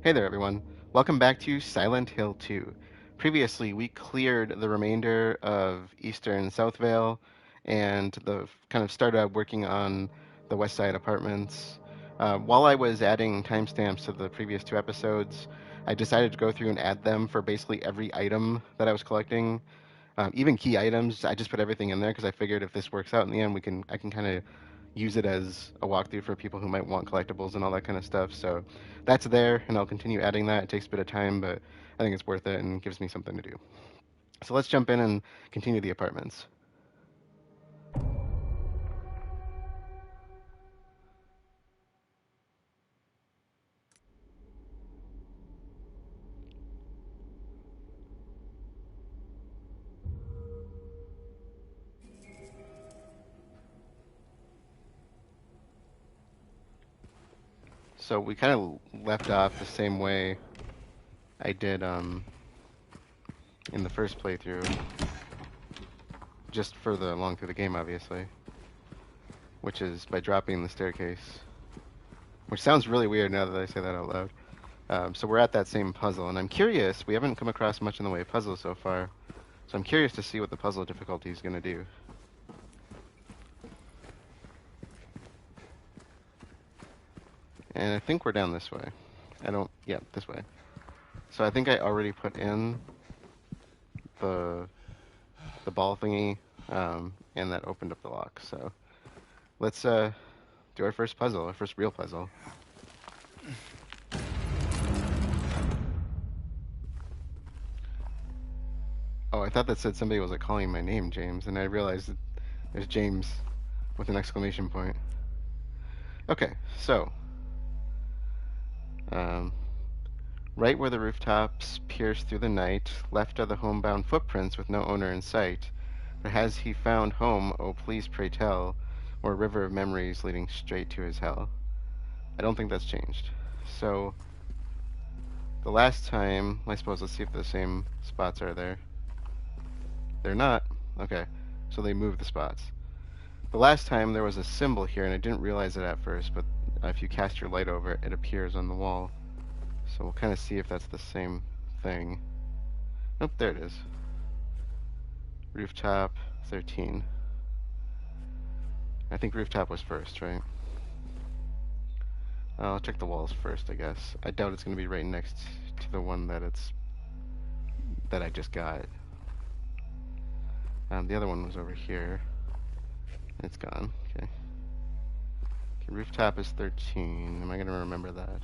Hey there, everyone. Welcome back to Silent Hill 2. Previously, we cleared the remainder of Eastern Southvale and kind of started out working on the West Side apartments. While I was adding timestamps to the previous two episodes, I decided to go through and add them for basically every item that I was collecting, even key items. I just put everything in there because I figured if this works out in the end, I can kind of use it as a walkthrough for people who might want collectibles and all that kind of stuff. So that's there, and I'll continue adding that. It takes a bit of time, but I think it's worth it and gives me something to do. So let's jump in and continue the apartments. So we kind of left off the same way I did in the first playthrough, just further along through the game, obviously, which is by dropping the staircase, which sounds really weird now that I say that out loud. So we're at that same puzzle, and I'm curious. We haven't come across much in the way of puzzles so far, so I'm curious to see what the puzzle difficulty is going to do. And I think we're down this way. Yeah, this way. So I think I already put in the ball thingy, and that opened up the lock. So let's do our first puzzle, our first real puzzle. Oh, I thought that said somebody was like calling my name, James, and I realized that there's James with an exclamation point. Okay, so um, right where the rooftops pierce through the night, left are the homebound footprints with no owner in sight. But has he found home, oh please pray tell, or a river of memories leading straight to his hell? I don't think that's changed. So the last time, I suppose let's see if the same spots are there. They're not. Okay, so they moved the spots. The last time there was a symbol here, and I didn't realize it at first, but if you cast your light over it, it appears on the wall. So we'll kind of see if that's the same thing. Nope, there it is. Rooftop 13. I think rooftop was first, right? I'll check the walls first, I guess. I doubt it's going to be right next to the one that I just got. The other one was over here. It's gone. Okay. Rooftop is 13. Am I going to remember that?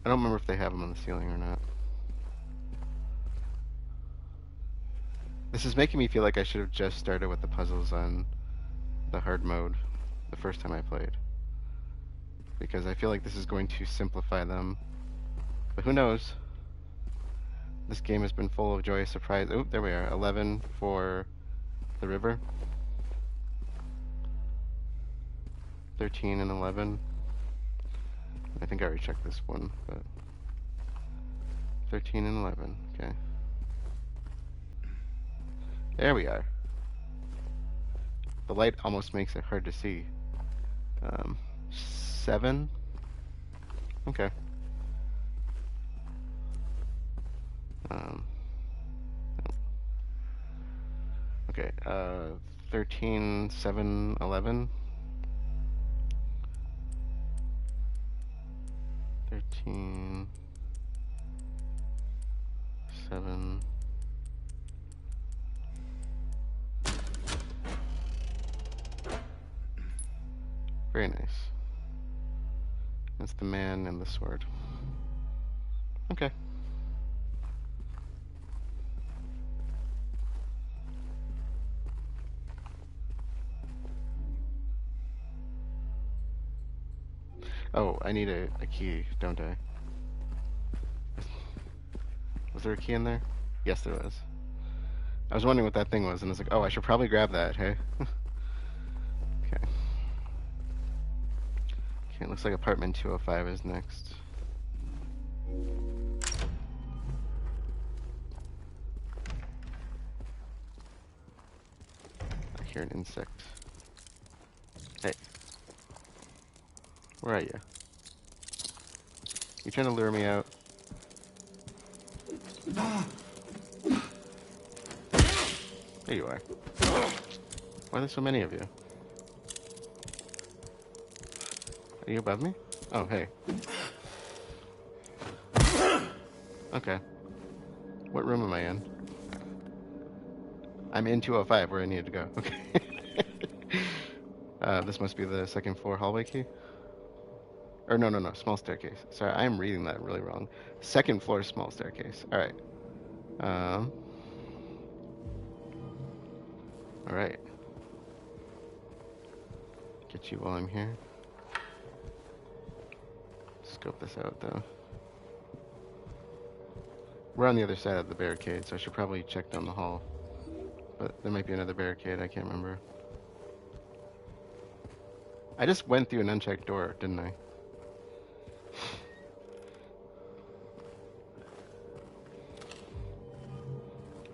I don't remember if they have them on the ceiling or not. This is making me feel like I should have just started with the puzzles on the hard mode the first time I played, because I feel like this is going to simplify them. But who knows? This game has been full of joyous surprise. Oh, there we are. 11 for the river. 13 and 11. I think I already checked this one, but 13 and 11. Okay. There we are. The light almost makes it hard to see. 7. Okay. Okay. 13, 7, 11. 13, 7. Very nice. That's the man and the sword. Okay. Oh, I need a key, don't I? Was there a key in there? Yes, there was. I was wondering what that thing was, and I was like, oh, I should probably grab that, hey? Okay. Okay, it looks like apartment 205 is next. I hear an insect. Hey. Where are you? You trying to lure me out? There you are. Why are there so many of you? Are you above me? Oh, hey. Okay. What room am I in? I'm in 205, where I needed to go. Okay. This must be the second floor hallway key? Or no, small staircase. Sorry, I am reading that really wrong. Second floor small staircase. Alright. Alright. Get you while I'm here. Scope this out, though. We're on the other side of the barricade, so I should probably check down the hall. But there might be another barricade, I can't remember. I just went through an unchecked door, didn't I?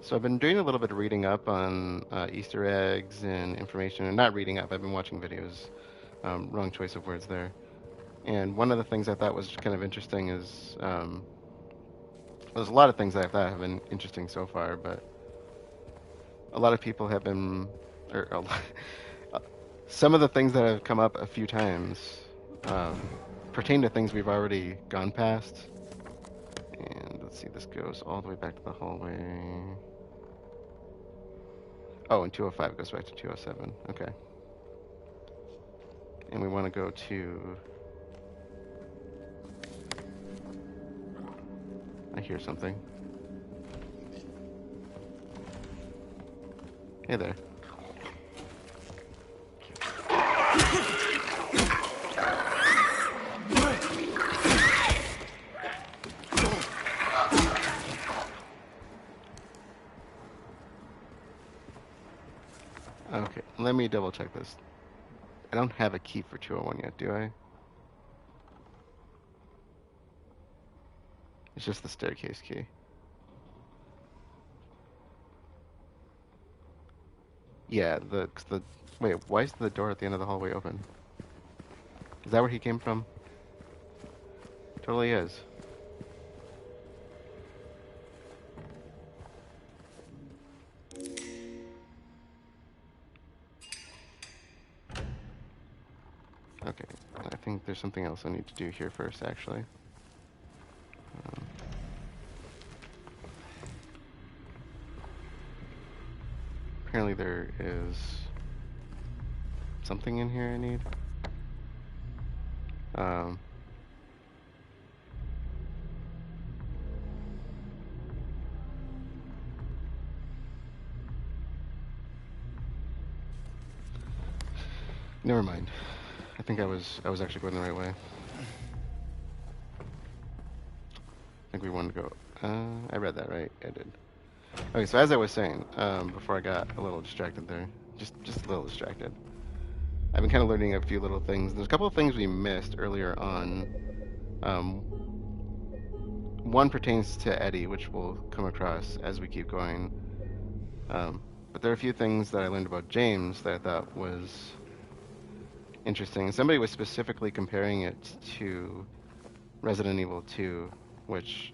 So I've been doing a little bit of reading up on Easter eggs and information, and not reading up, I've been watching videos. Wrong choice of words there. And one of the things I thought was kind of interesting is, there's a lot of things that I thought have been interesting so far, but a lot of people have been, or a lot, some of the things that have come up a few times pertain to things we've already gone past. And let's see, this goes all the way back to the hallway. Oh, and 205 goes back to 207. Okay. And we want to go to... I hear something. Hey there. Okay, let me double check this. I don't have a key for 201 yet, do I? It's just the staircase key. Yeah, the wait, why is the door at the end of the hallway open? Is that where he came from? Totally is. Okay, I think there's something else I need to do here first, actually. Apparently there is something in here I need. Never mind. I think I was actually going the right way. I think we wanted to go. I read that right. I did. Okay, so as I was saying, before I got a little distracted there, just a little distracted. I've been kind of learning a few little things. There's a couple of things we missed earlier on. One pertains to Eddie, which we'll come across as we keep going. But there are a few things that I learned about James that I thought was interesting. Somebody was specifically comparing it to Resident Evil 2, which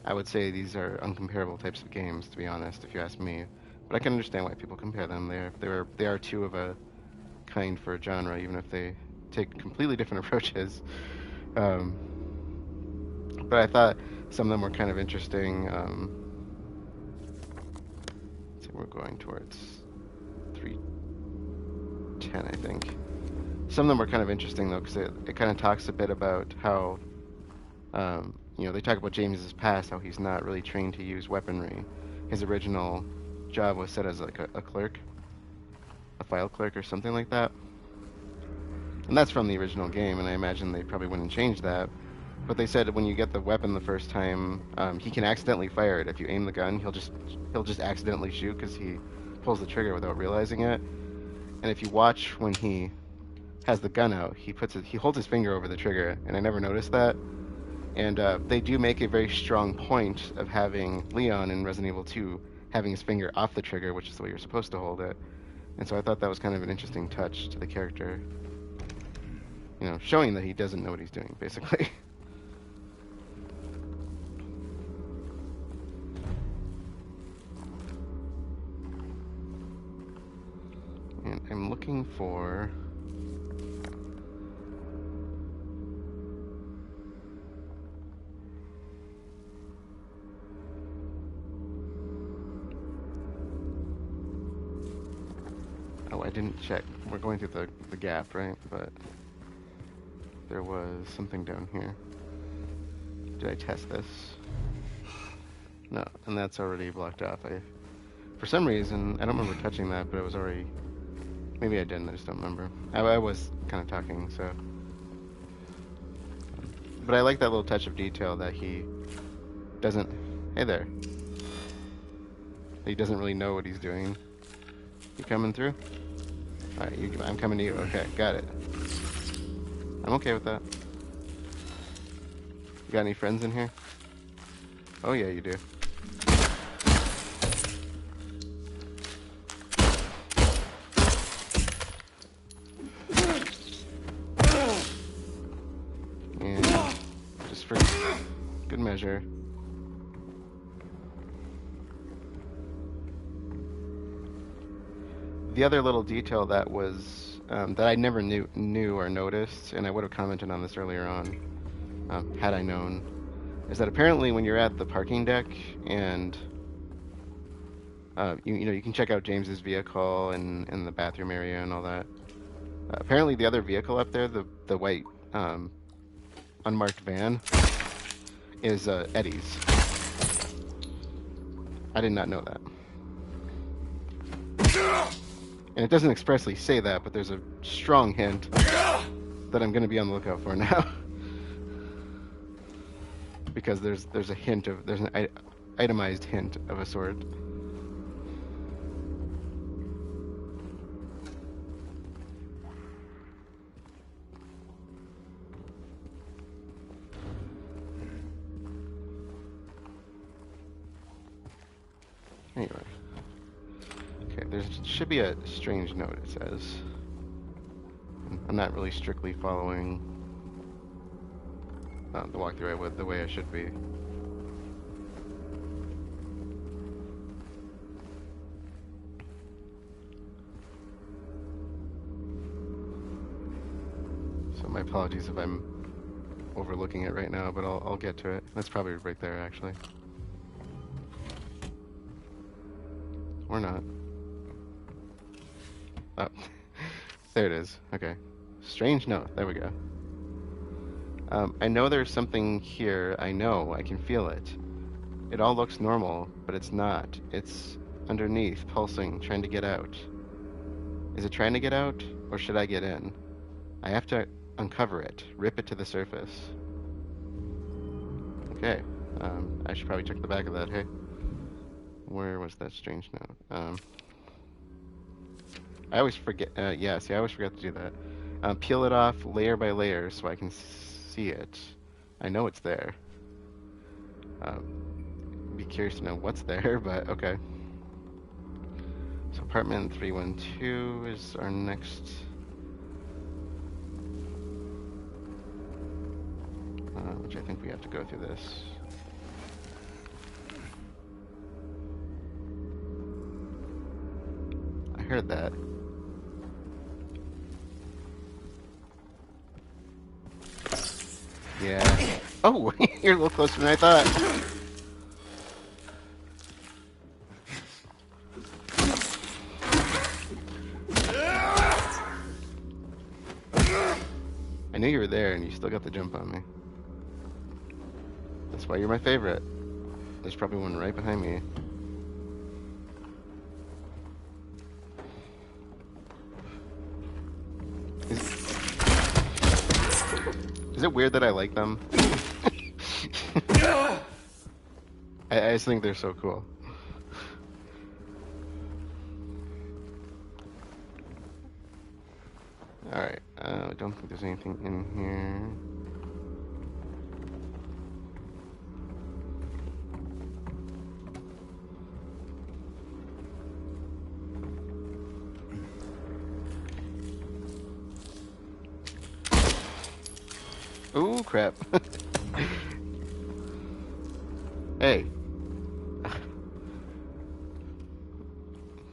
I would say these are uncomparable types of games, to be honest, if you ask me. But I can understand why people compare them. They are two of a kind for a genre, even if they take completely different approaches. But I thought some of them were kind of interesting. So we're going towards 310, I think. Some of them were kind of interesting, though, because it kind of talks a bit about how, they talk about James's past, how he's not really trained to use weaponry. His original job was set as like a clerk, a file clerk or something like that. And that's from the original game, and I imagine they probably wouldn't change that. But they said when you get the weapon the first time, he can accidentally fire it. If you aim the gun, he'll just accidentally shoot because he pulls the trigger without realizing it. And if you watch when he has the gun out, he holds his finger over the trigger, and I never noticed that. And they do make a very strong point of having Leon in Resident Evil 2 having his finger off the trigger, which is the way you're supposed to hold it. And so I thought that was kind of an interesting touch to the character. you know, showing that he doesn't know what he's doing, basically. And I'm looking for... Oh, I didn't check. We're going through the gap, right? But there was something down here. Did I test this? No, and that's already blocked off. For some reason, I don't remember touching that, but it was already... Maybe I didn't, I just don't remember. I was kind of talking, so... But I like that little touch of detail that he doesn't... Hey there. He doesn't really know what he's doing. You coming through? Alright, I'm coming to you. Okay, got it. I'm okay with that. You got any friends in here? Oh yeah, you do. And just for good measure. The other little detail that was that I never knew or noticed, and I would have commented on this earlier on, had I known, is that apparently when you're at the parking deck and you know you can check out James's vehicle and the bathroom area and all that. Apparently the other vehicle up there, the white unmarked van, is Eddie's. I did not know that. And it doesn't expressly say that, but there's a strong hint that I'm going to be on the lookout for now. Because there's an itemized hint of a sort. Anyway. Okay, there should be a strange note, it says. I'm not really strictly following the walkthrough the way I should be. So my apologies if I'm overlooking it right now, but I'll get to it. That's probably right there, actually. Or not. Oh, there it is. Okay. Strange note. There we go. I know there's something here. I know. I can feel it. It all looks normal, but it's not. It's underneath, pulsing, trying to get out. Is it trying to get out, or should I get in? I have to uncover it, rip it to the surface. Okay. I should probably check the back of that, hey? Where was that strange note? I always forget, yeah, see, I always forget to do that. Peel it off layer by layer so I can see it. I know it's there. Be curious to know what's there, but okay. So apartment 312 is our next... which I think we have to go through this. I heard that. Yeah. Oh, you're a little closer than I thought. I knew you were there and you still got the jump on me. That's why you're my favorite. There's probably one right behind me. Is it weird that I like them? I just think they're so cool. Alright, I don't think there's anything in here. Ooh, crap. Hey.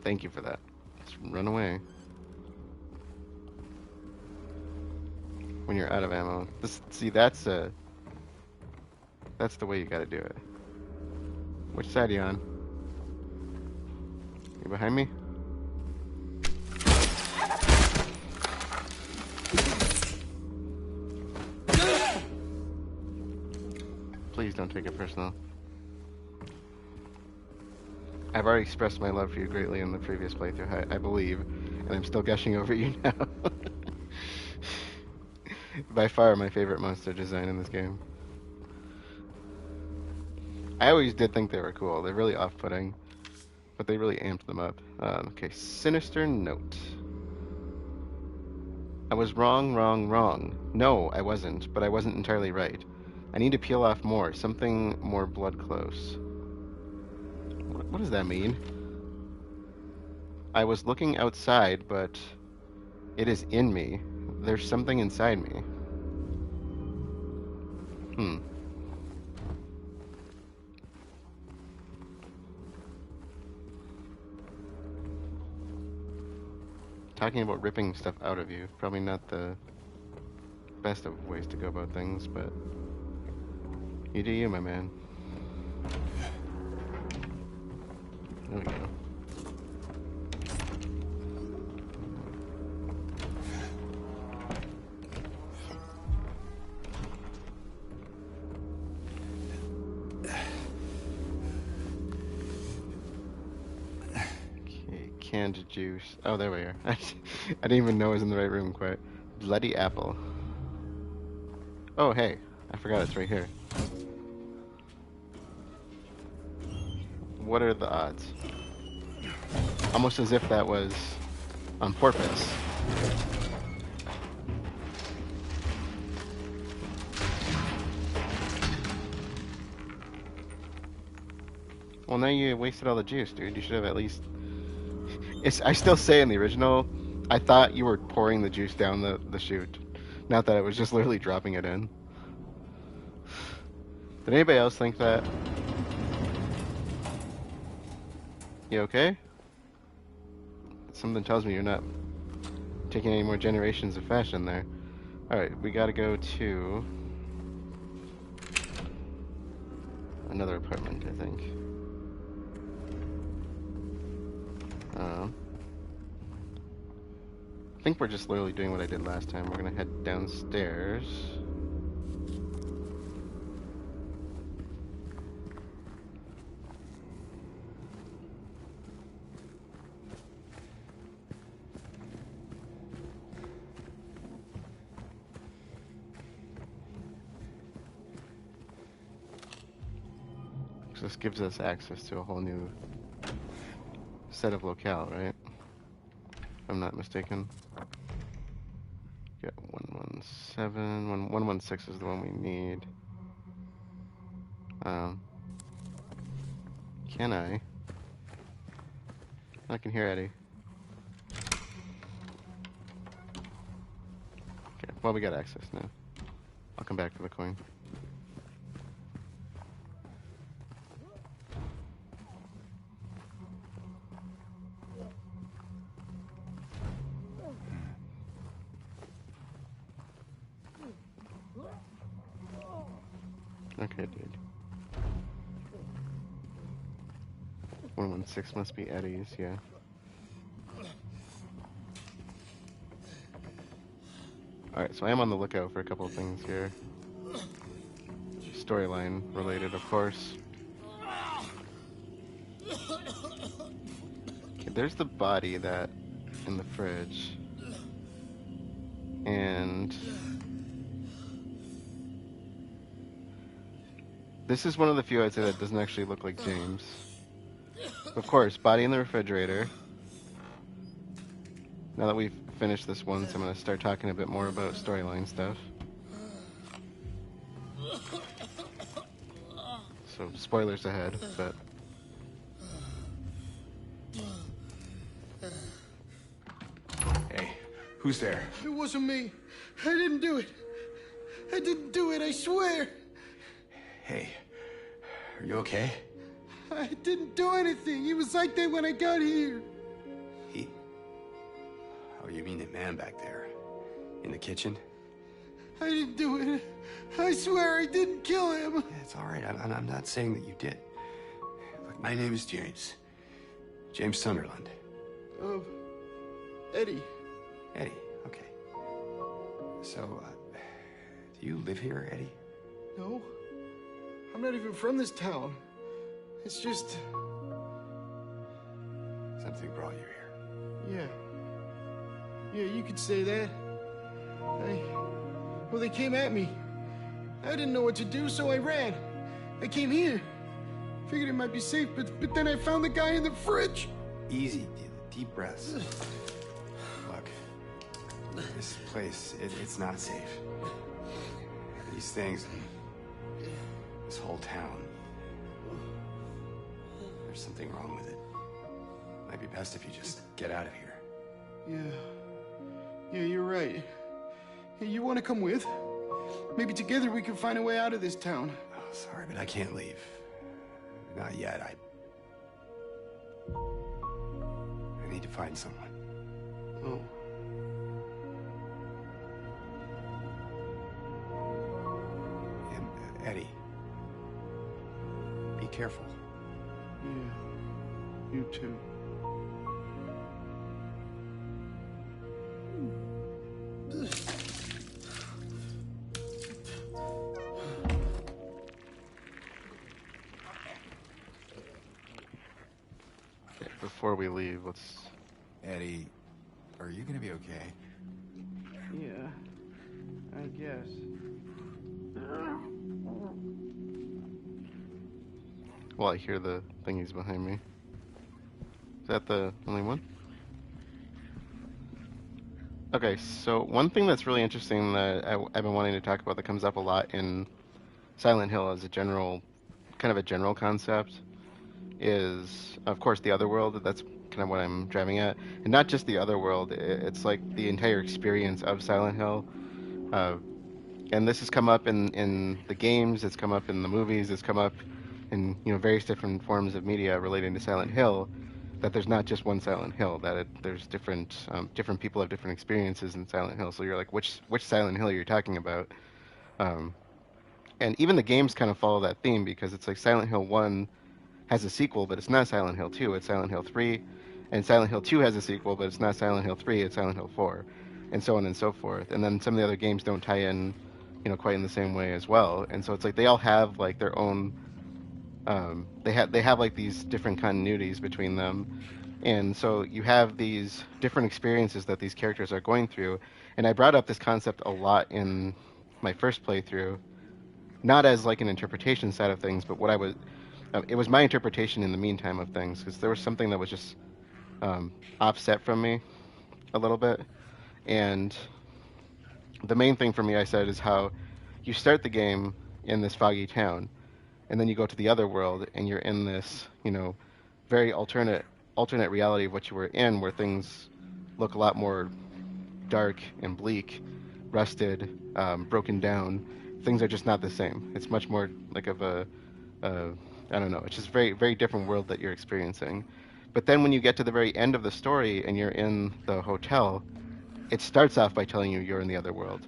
Thank you for that. Just run away. When you're out of ammo. See, that's the way you gotta do it. Which side are you on? You behind me? Please don't take it personal. I've already expressed my love for you greatly in the previous playthrough, I believe, and I'm still gushing over you now. By far my favorite monster design in this game. I always did think they were cool. They're really off-putting, but they really amped them up. Okay, Sinister note. I was wrong, wrong, wrong. No, I wasn't, but I wasn't entirely right. I need to peel off more, something more blood close. What does that mean? I was looking outside, but it is in me. There's something inside me. Talking about ripping stuff out of you, probably not the best of ways to go about things, but you do you, my man. There we go. Okay, canned juice. Oh, there we are. I didn't even know I was in the right room quite. Bloody apple. Oh, hey. I forgot it's right here. What are the odds? Almost as if that was on purpose. Well, now you wasted all the juice, dude. You should have at least... I still say in the original, I thought you were pouring the juice down the chute. Not that it was just literally dropping it in. Did anybody else think that? You okay? Something tells me you're not taking any more generations of fashion there. Alright, we gotta go to another apartment, I think. I think we're just literally doing what I did last time. We're gonna head downstairs. So this gives us access to a whole new set of locale, right? If I'm not mistaken. Got 117. 116 is the one we need. Can I? I can hear Eddie. Okay, well, we got access now. I'll come back to the coin. Okay, dude. 116 must be Eddie's, yeah. Alright, so I am on the lookout for a couple of things here. Storyline related, of course. Okay, there's the body that in the fridge. And this is one of the few I'd say that doesn't actually look like James. Of course, body in the refrigerator. Now that we've finished this once, I'm going to start talking a bit more about storyline stuff. So, spoilers ahead, but... Hey, who's there? It wasn't me. I didn't do it. I didn't do it, I swear. Hey, are you okay? I didn't do anything. He was like that when I got here. He? Oh, you mean the man back there? In the kitchen? I didn't do it. I swear I didn't kill him. Yeah, it's all right. I'm not saying that you did. Look, my name is James. James Sunderland. Eddie. Eddie, okay. So, do you live here, Eddie? No. I'm not even from this town. It's just... Something brought you here. Yeah. Yeah, you could say that. Well, they came at me. I didn't know what to do, so I ran. I came here. Figured it might be safe, but then I found the guy in the fridge. Easy, deep breaths. Look, this place, it's not safe. These things, this whole town, there's something wrong with it. Might be best if you just get out of here. Yeah, you're right. Hey, you want to come with? Maybe together we can find a way out of this town. Oh, sorry, but I can't leave. Not yet. I need to find someone. Oh. And, Eddie, be careful. Yeah, you too. Before we leave, let's... Eddie, are you gonna be okay? Yeah, I guess. Well, I hear the thingies behind me. Is that the only one? Okay, so one thing that's really interesting that I've been wanting to talk about that comes up a lot in Silent Hill as a general, kind of a general concept, is, of course, the Otherworld. That's kind of what I'm driving at. And not just the Otherworld, it's like the entire experience of Silent Hill. And this has come up in the games, it's come up in the movies, it's come up in various different forms of media relating to Silent Hill, that there's not just one Silent Hill, that there's different people have different experiences in Silent Hill. So you're like, which Silent Hill are you talking about? And even the games kind of follow that theme, because it's like Silent Hill 1 has a sequel, but it's not Silent Hill 2, it's Silent Hill 3. And Silent Hill 2 has a sequel, but it's not Silent Hill 3, it's Silent Hill 4. And so on and so forth. And then some of the other games don't tie in, quite in the same way as well. And so it's like they all have like their own, they have like these different continuities between them. And so you have these different experiences that these characters are going through. And I brought up this concept a lot in my first playthrough, not as like an interpretation side of things, but it was my interpretation in the meantime of things, because there was something that was just offset from me a little bit. And the main thing for me, I said, is how you start the game in this foggy town, and then you go to the other world, and you're in this, very alternate reality of what you were in, where things look a lot more dark and bleak, rusted, broken down. Things are just not the same. It's much more like of a I don't know. It's just very, very different world that you're experiencing. But then when you get to the very end of the story and you're in the hotel, it starts off by telling you you're in the other world,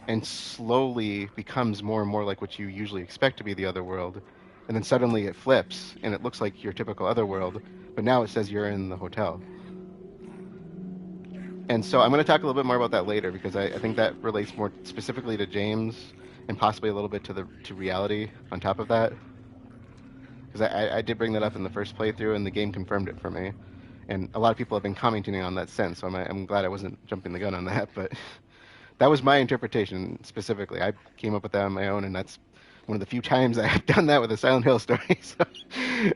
and slowly becomes more and more like what you usually expect to be the other world. And then suddenly it flips and it looks like your typical other world, but now it says you're in the hotel. And so I'm going to talk a little bit more about that later, because I think that relates more specifically to James and possibly a little bit to reality on top of that. Because I did bring that up in the first playthrough, and the game confirmed it for me. And a lot of people have been commenting on that since, so I'm glad I wasn't jumping the gun on that. But that was my interpretation specifically. I came up with that on my own, and that's one of the few times I've done that with a Silent Hill story. So,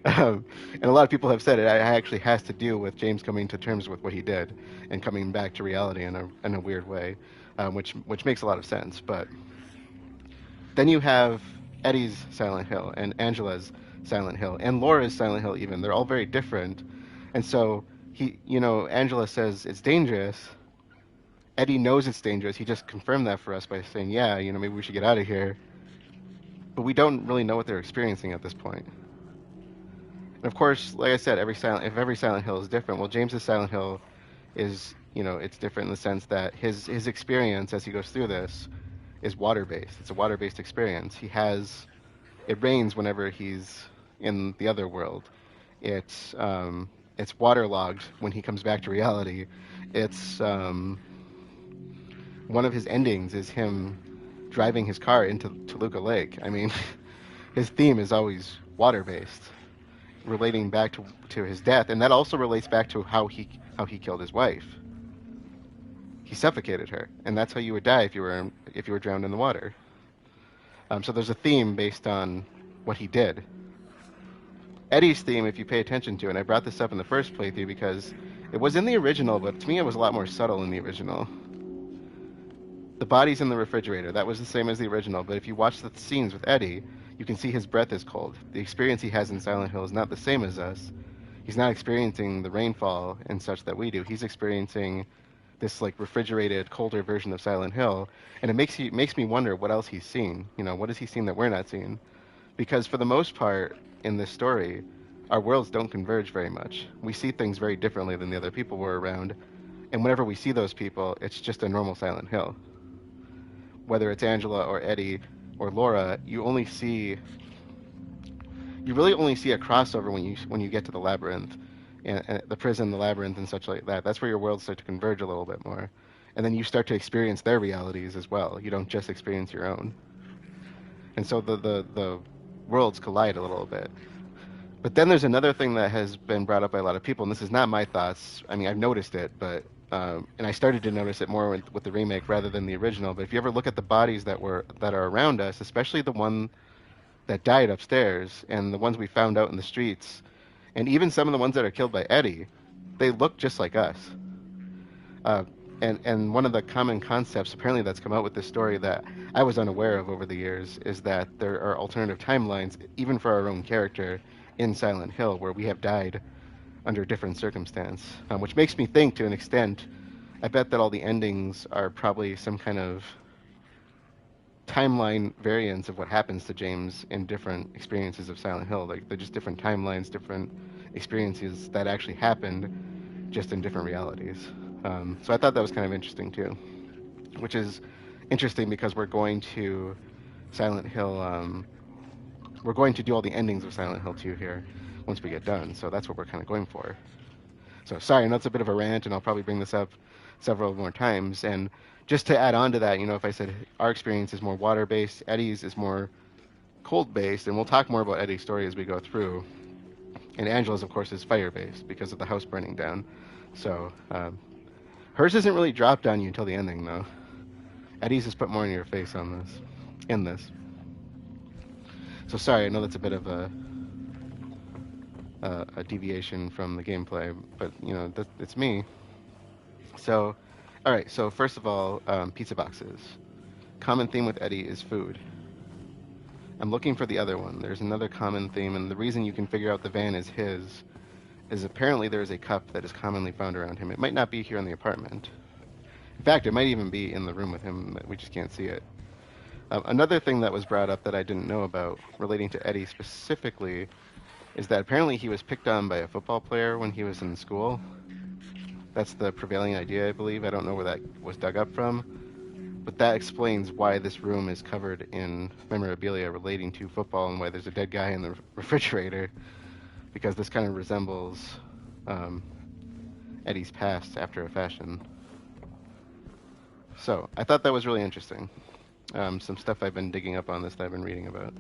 and a lot of people have said it actually has to do with James coming to terms with what he did and coming back to reality in a weird way, which makes a lot of sense. But then you have Eddie's Silent Hill and Angela's Silent Hill and Laura's Silent Hill even. They're all very different. And so Angela says it's dangerous, Eddie knows it's dangerous. He just confirmed that for us by saying, yeah, maybe we should get out of here. But we don't really know what they're experiencing at this point. And of course, like I said, if every Silent Hill is different, well, James's Silent Hill is, it's different in the sense that his experience as he goes through this is water-based. It's a water-based experience. It rains whenever he's in the other world. It's waterlogged when he comes back to reality. It's one of his endings is him driving his car into Toluca Lake. I mean, his theme is always water-based, relating back to his death, and that also relates back to how he killed his wife. He suffocated her, and that's how you would die if you were drowned in the water. So there's a theme based on what he did. Eddie's theme, if you pay attention to, and I brought this up in the first playthrough because it was in the original, but to me it was a lot more subtle in the original. The body's in the refrigerator. That was the same as the original, but if you watch the scenes with Eddie, you can see his breath is cold. The experience he has in Silent Hill is not the same as us. He's not experiencing the rainfall and such that we do. He's experiencing this like refrigerated, colder version of Silent Hill, and it makes me wonder what else he's seen. What has he seen that we're not seeing? Because for the most part in this story, our worlds don't converge very much. We see things very differently than the other people we're around, and whenever we see those people, it's just a normal Silent Hill. Whether it's Angela or Eddie or Laura, you really only see a crossover when you get to the labyrinth, and the prison, the labyrinth, and such like that. That's where your worlds start to converge a little bit more, and then you start to experience their realities as well. You don't just experience your own, and so the worlds collide a little bit. But then there's another thing that has been brought up by a lot of people, and this is not my thoughts. I mean, I've noticed it, but and I started to notice it more with the remake rather than the original. But if you ever look at the bodies that are around us, especially the one that died upstairs and the ones we found out in the streets, and even some of the ones that are killed by Eddie, they look just like us. And one of the common concepts apparently that's come out with this story that I was unaware of over the years is that there are alternative timelines, even for our own character in Silent Hill, where we have died under different circumstance, which makes me think to an extent, I bet that all the endings are probably some kind of timeline variants of what happens to James in different experiences of Silent Hill. Like they're just different timelines, different experiences that actually happened just in different realities. So I thought that was kind of interesting too, which is interesting because we're going to Silent Hill, we're going to do all the endings of Silent Hill 2 here once we get done, so that's what we're kind of going for. So sorry, I know it's a bit of a rant, and I'll probably bring this up several more times, and just to add on to that, if I said our experience is more water-based, Eddie's is more cold-based, and we'll talk more about Eddie's story as we go through, and Angela's, of course, is fire-based because of the house burning down. So hers isn't really dropped on you until the ending, though. Eddie's is put more in your face in this. So sorry, I know that's a bit of a deviation from the gameplay, but it's me. So, all right. So first of all, pizza boxes. Common theme with Eddie is food. I'm looking for the other one. There's another common theme, and the reason you can figure out the van is his is apparently there is a cup that is commonly found around him. It might not be here in the apartment. In fact, it might even be in the room with him, but we just can't see it. Another thing that was brought up that I didn't know about relating to Eddie specifically is that apparently he was picked on by a football player when he was in school. That's the prevailing idea, I believe. I don't know where that was dug up from, but that explains why this room is covered in memorabilia relating to football and why there's a dead guy in the refrigerator, because this kind of resembles Eddie's past after a fashion. So I thought that was really interesting. Some stuff I've been digging up on this that I've been reading about.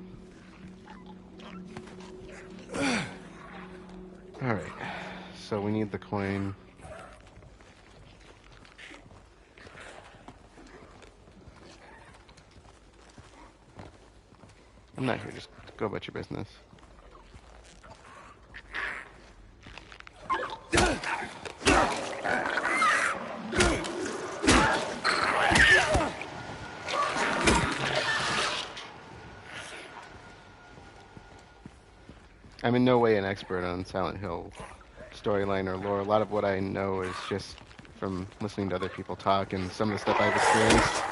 All right, so we need the coin. I'm not here, just go about your business. I'm in no way an expert on Silent Hill storyline or lore. A lot of what I know is just from listening to other people talk and some of the stuff I've experienced.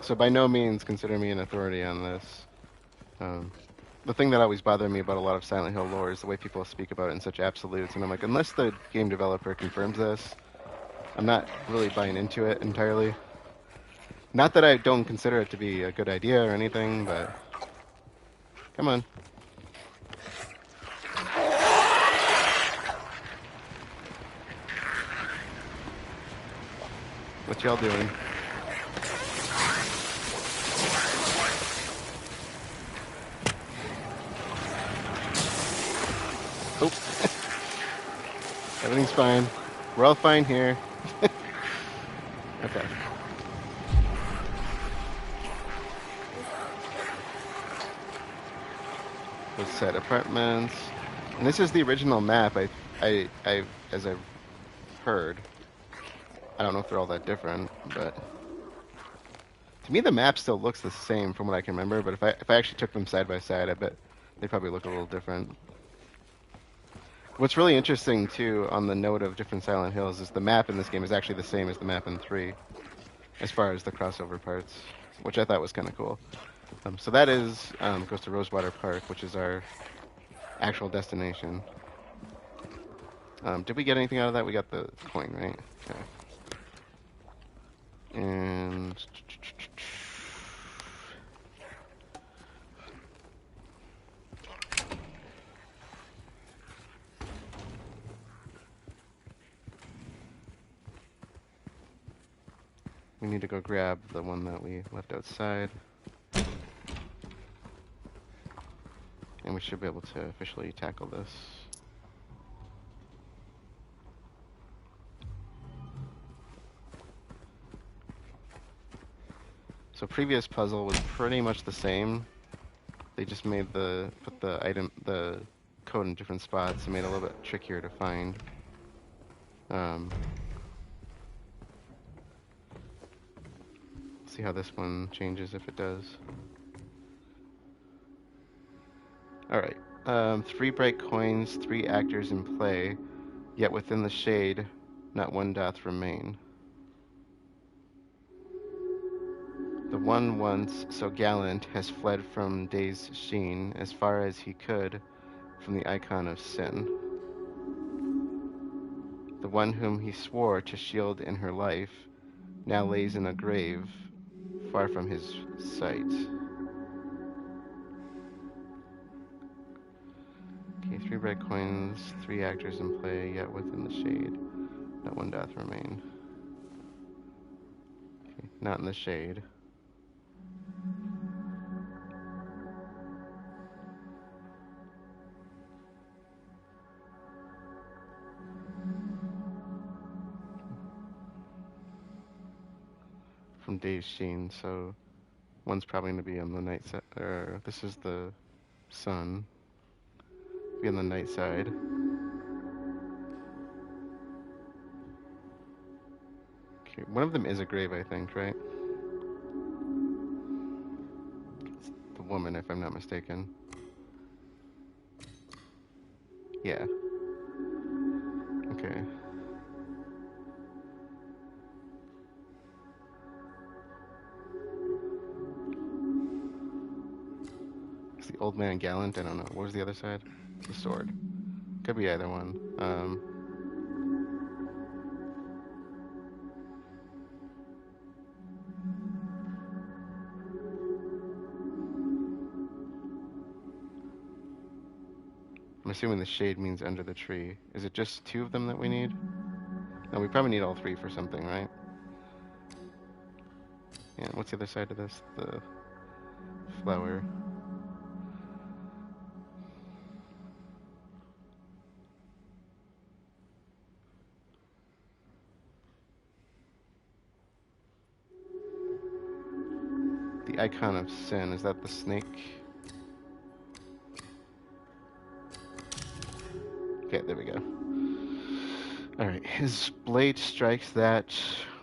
So by no means consider me an authority on this. The thing that always bothered me about a lot of Silent Hill lore is the way people speak about it in such absolutes. And I'm like, unless the game developer confirms this, I'm not really buying into it entirely. Not that I don't consider it to be a good idea or anything, but... Come on. What y'all doing? Oh. Everything's fine. We're all fine here. Okay. Let's set apartments. And this is the original map, as I've heard. I don't know if they're all that different, but to me the map still looks the same from what I can remember. But if I actually took them side by side, I bet they probably look a little different. What's really interesting too, on the note of different Silent Hills, is the map in this game is actually the same as the map in 3, as far as the crossover parts, which I thought was kind of cool. So that is goes to Rosewater Park, which is our actual destination. Did we get anything out of that? We got the coin, right? Okay. And we need to go grab the one that we left outside. And we should be able to officially tackle this. So previous puzzle was pretty much the same. They just made put the code in different spots and made it a little bit trickier to find. See how this one changes if it does. Alright. 3 bright coins, 3 actors in play, yet within the shade, not one doth remain. The one once so gallant has fled from day's sheen as far as he could from the icon of sin. The one whom he swore to shield in her life now lays in a grave far from his sight. Okay, 3 bright coins, 3 actors in play, yet within the shade, not one doth remain. Okay, not in the shade. From day's sheen, so one's probably going to be on the night side, or this is the sun. Be on the night side. Okay, one of them is a grave, I think, right? It's the woman, if I'm not mistaken. Yeah. Okay. Is the old man gallant? I don't know. What was the other side? The sword. Could be either one. I'm assuming the shade means under the tree. Is it just 2 of them that we need? No, we probably need all 3 for something, right? Yeah, what's the other side of this? The flower. The icon of sin, is that the snake? Okay, there we go. Alright, his blade strikes that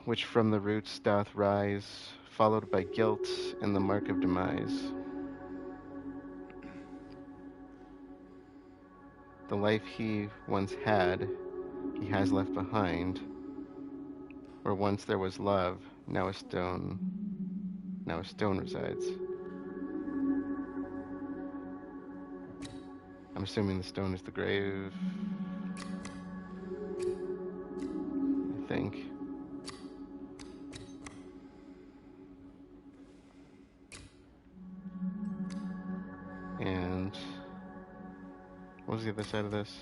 which from the roots doth rise, followed by guilt and the mark of demise. The life he once had, he has left behind. Where once there was love, now a stone resides. I'm assuming the stone is the grave. I think. And what was the other side of this?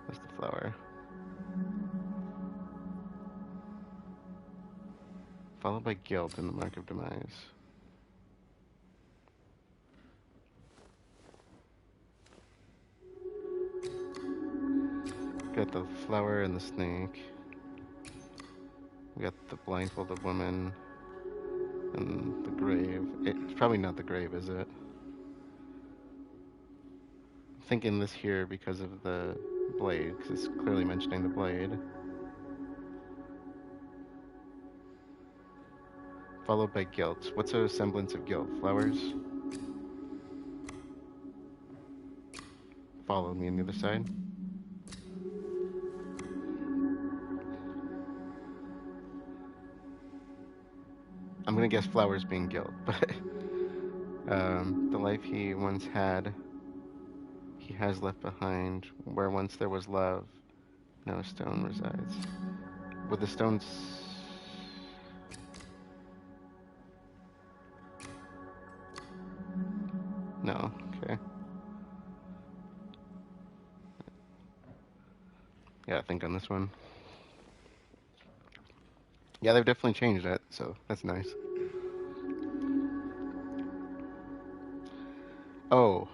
That's the flower. Followed by guilt and the mark of demise. Got the flower and the snake. We got the blindfolded woman and the grave. It's probably not the grave, is it? I'm thinking this here because of the blade, because it's clearly mentioning the blade. Followed by guilt. What's a semblance of guilt? Flowers? Follow me on the other side. I'm gonna guess flowers being guilt, but the life he once had, he has left behind. Where once there was love, now a stone resides. Would the stones... No, okay. Yeah, I think on this one. Yeah, they've definitely changed it, so that's nice. Oh,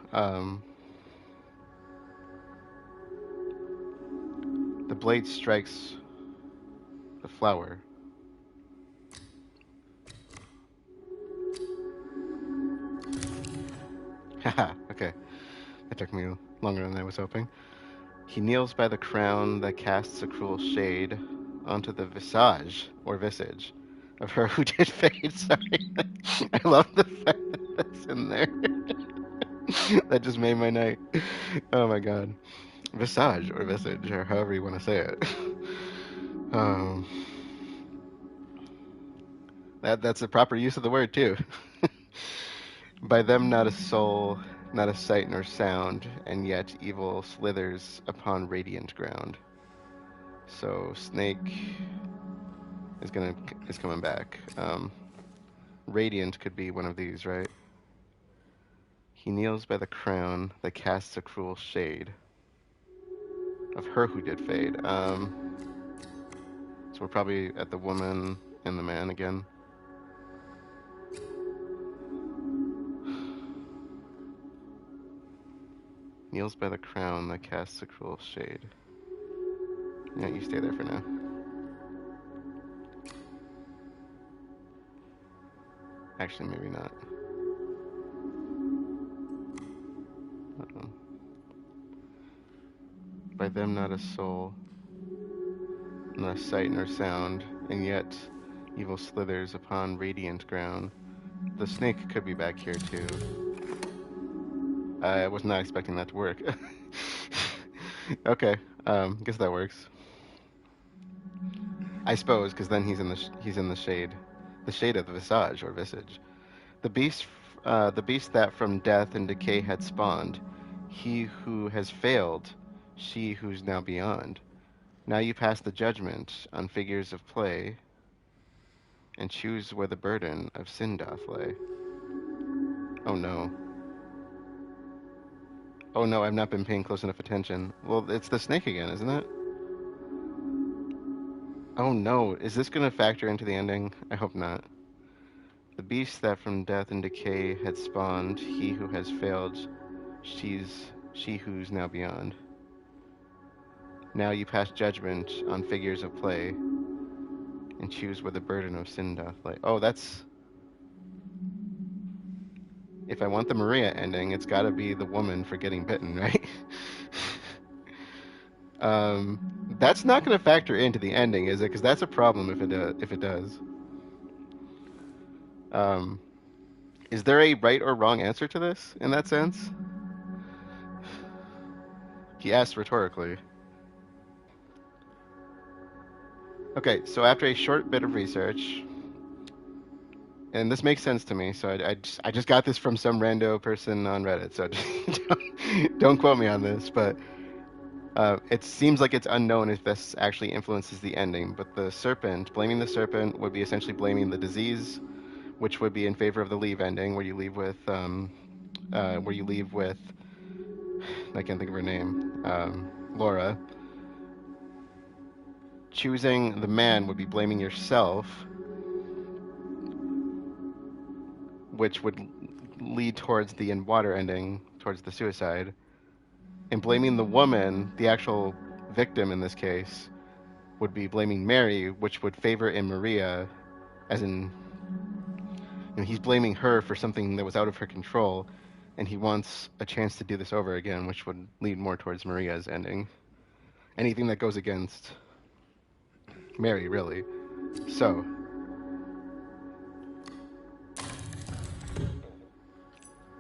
the blade strikes the flower. Haha, okay. That took me longer than I was hoping. He kneels by the crown that casts a cruel shade onto the visage, or visage, of her who did fade. Sorry. I love the fact that that's in there. That just made my night. Oh my god. Visage, or visage, or however you want to say it. Um, that's the proper use of the word, too. By them not a soul, not a sight nor sound, and yet evil slithers upon radiant ground. So Snake is coming back. Radiant could be one of these, right? He kneels by the crown that casts a cruel shade of her who did fade. So we're probably at the woman and the man again. Kneels by the crown that casts a cruel shade. Yeah, you stay there for now. Actually, maybe not. Uh-oh. By them not a soul, nor sight nor sound, and yet evil slithers upon radiant ground. The snake could be back here too. I was not expecting that to work. Okay, guess that works. I suppose, because then he's in the shade of the visage or visage. The beast that from death and decay had spawned, he who has failed, she who's now beyond. Now you pass the judgment on figures of play, and choose where the burden of sin doth lay. Oh no. Oh no, I've not been paying close enough attention. Well, it's the snake again, isn't it? Oh no, is this gonna factor into the ending? I hope not. The beast that from death and decay had spawned, he who has failed, she who's now beyond. Now you pass judgment on figures of play, and choose where the burden of sin doth lay. Oh, that's... If I want the Maria ending, it's gotta be the woman for getting bitten, right? That's not going to factor into the ending, is it? Because that's a problem if it does. Um, is there a right or wrong answer to this in that sense? He asked rhetorically. Okay, so after a short bit of research, and this makes sense to me, so I just got this from some rando person on Reddit, so don't quote me on this, but it seems like it's unknown if this actually influences the ending. But the serpent, blaming the serpent, would be essentially blaming the disease, which would be in favor of the leave ending, where you leave with I can't think of her name, Laura. Choosing the man would be blaming yourself, which would lead towards the in water ending, towards the suicide. And blaming the woman, the actual victim in this case, would be blaming Mary, which would favor in Maria, as in, he's blaming her for something that was out of her control, and he wants a chance to do this over again, which would lead more towards Maria's ending. Anything that goes against Mary, really. So,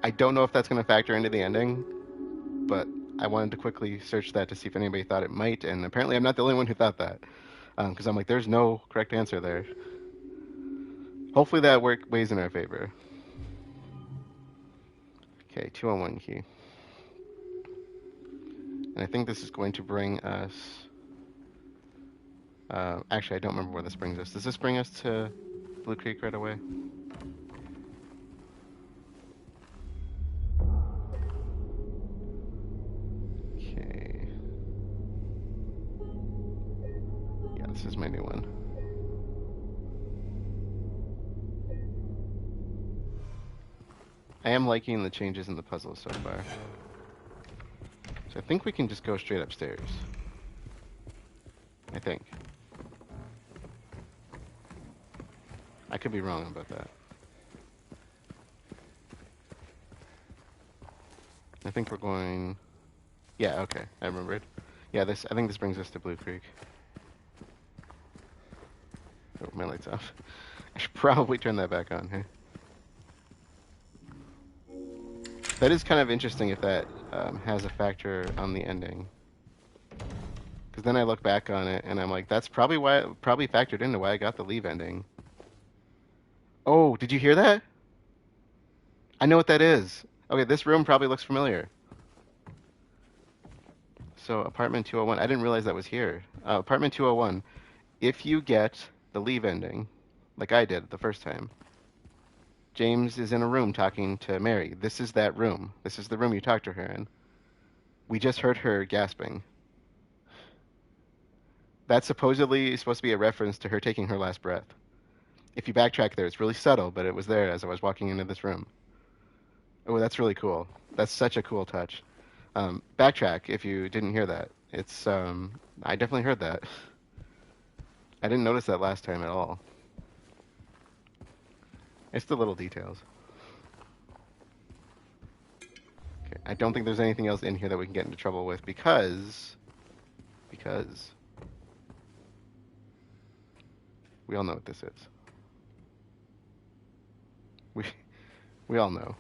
I don't know if that's going to factor into the ending, but I wanted to quickly search that to see if anybody thought it might, and apparently I'm not the only one who thought that, because I'm like, there's no correct answer there. Hopefully that weighs in our favor. Okay, 201 key. And I think this is going to bring us... actually, I don't remember where this brings us. Does this bring us to Blue Creek right away? Okay. Yeah, this is my new one. I am liking the changes in the puzzle so far. So I think we can just go straight upstairs. I think. I could be wrong about that. I think we're going... Yeah, okay, I remembered. Yeah, I think this brings us to Blue Creek. Oh, my light's off. I should probably turn that back on, hey? That is kind of interesting if that has a factor on the ending. Because then I look back on it and I'm like, that's probably factored into why I got the leave ending. Oh, did you hear that? I know what that is. Okay, this room probably looks familiar. So, apartment 201. I didn't realize that was here. Apartment 201. If you get the leave ending, like I did the first time, James is in a room talking to Mary. This is that room. This is the room you talked to her in. We just heard her gasping. That's supposedly supposed to be a reference to her taking her last breath. If you backtrack there, it's really subtle, but it was there as I was walking into this room. Oh, that's really cool. That's such a cool touch. Backtrack if you didn't hear that. It's, I definitely heard that. I didn't notice that last time at all. It's the little details. Okay, I don't think there's anything else in here that we can get into trouble with because we all know what this is. We all know.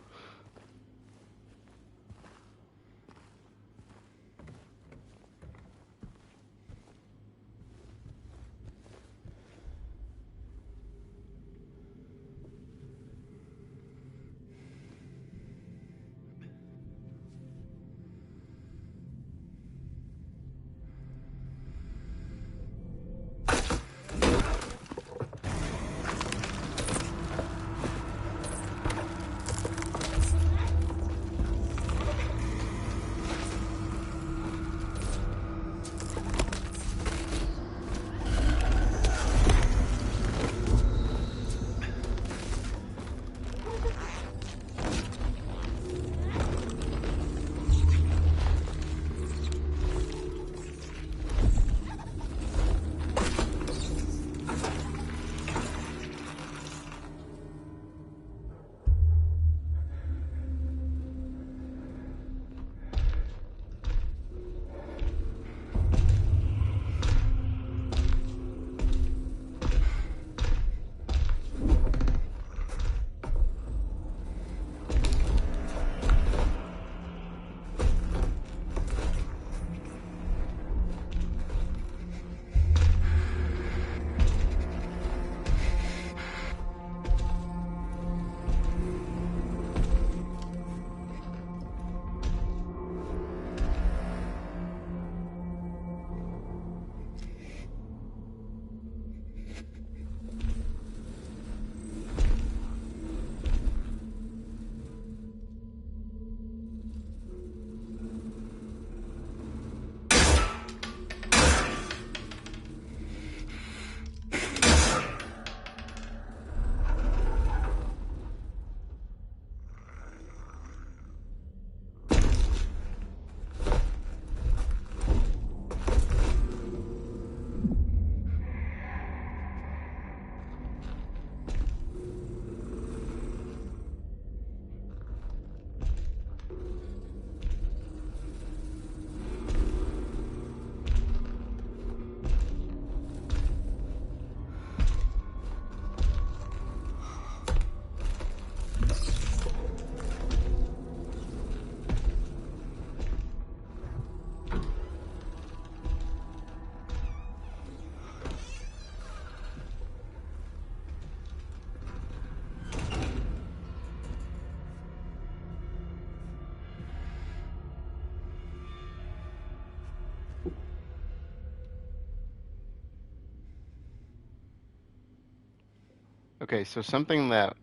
Okay, so something that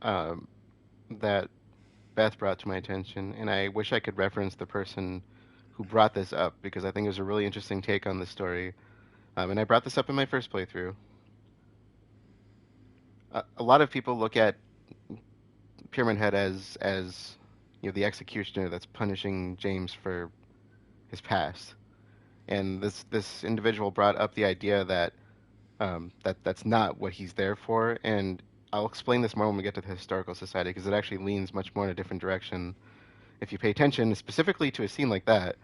Beth brought to my attention, and I wish I could reference the person who brought this up because I think it was a really interesting take on the story. And I brought this up in my first playthrough. A lot of people look at Pyramid Head as the executioner that's punishing James for his past. And this individual brought up the idea that that's not what he's there for. And I'll explain this more when we get to the Historical Society because it actually leans much more in a different direction if you pay attention specifically to a scene like that